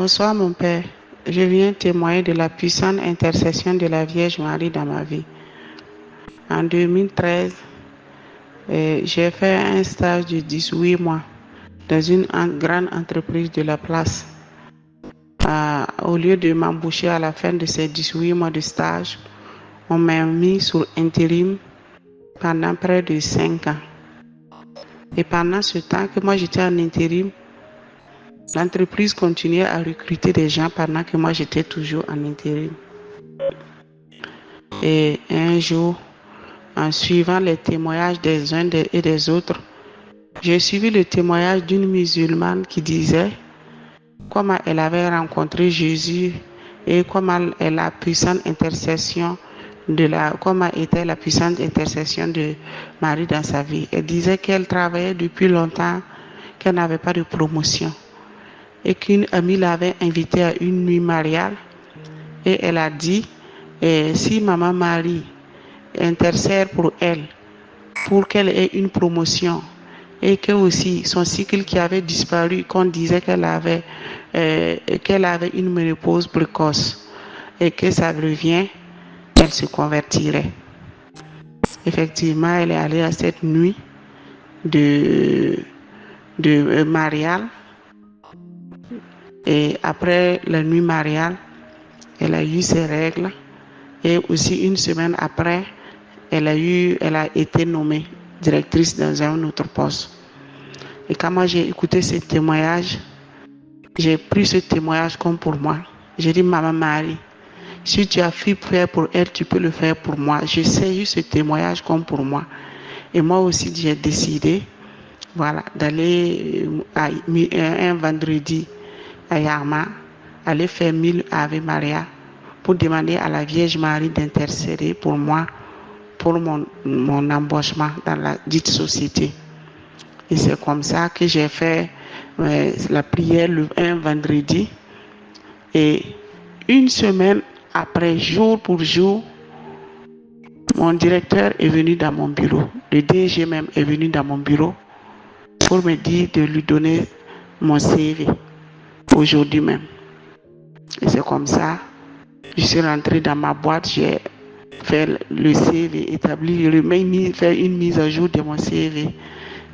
Bonsoir mon Père. Je viens témoigner de la puissante intercession de la Vierge Marie dans ma vie. En 2013, j'ai fait un stage de 18 mois dans une grande entreprise de la place. Au lieu de m'embaucher à la fin de ces 18 mois de stage, on m'a mis sur intérim pendant près de 5 ans. Et pendant ce temps que moi j'étais en intérim, l'entreprise continuait à recruter des gens pendant que moi j'étais toujours en intérim. Et un jour, en suivant les témoignages des uns et des autres, j'ai suivi le témoignage d'une musulmane qui disait comment elle avait rencontré Jésus et comment la puissante intercession comment était la puissante intercession de Marie dans sa vie. Elle disait qu'elle travaillait depuis longtemps, qu'elle n'avait pas de promotion et qu'une amie l'avait invitée à une nuit mariale et elle a dit si Maman Marie intercède pour elle, pour qu'elle ait une promotion et que aussi son cycle qui avait disparu, qu'on disait qu'elle avait une ménopause précoce et que ça revient, elle se convertirait. Effectivement, elle est allée à cette nuit de mariale et après la nuit mariale, elle a eu ses règles et aussi une semaine après, elle a été nommée directrice dans un autre poste. Et quand moi j'ai écouté ce témoignage, j'ai pris ce témoignage comme pour moi. J'ai dit, Maman Marie, si tu as fait faire pour elle, tu peux le faire pour moi. J'ai saisi ce témoignage comme pour moi. Et moi aussi, j'ai décidé, voilà, d'aller un vendredi à Yarma, aller faire 1000 Ave Maria pour demander à la Vierge Marie d'intercéder pour moi, pour mon embauchement dans la dite société. Et c'est comme ça que j'ai fait la prière un vendredi. Et une semaine après, jour pour jour, mon directeur est venu dans mon bureau. Le DG même est venu dans mon bureau pour me dire de lui donner mon CV aujourd'hui même. Et c'est comme ça, je suis rentrée dans ma boîte, j'ai fait le CV, fait une mise à jour de mon CV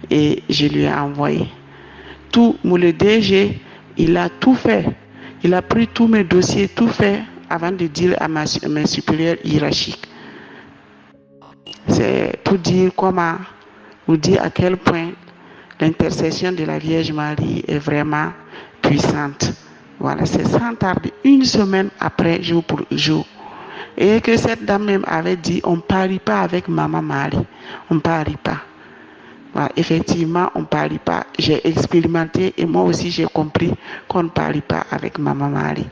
et je lui ai envoyé. Le DG, il a tout fait. Il a pris tous mes dossiers, tout fait avant de dire à mes supérieurs hiérarchiques. C'est pour dire vous dire à quel point l'intercession de la Vierge Marie est vraiment puissante. Voilà, c'est sans tarder, une semaine après, jour pour jour. Et que cette dame même avait dit, on ne parie pas avec Maman Marie. On ne parie pas. Voilà, effectivement, on ne parie pas. J'ai expérimenté et moi aussi j'ai compris qu'on ne parie pas avec Maman Marie.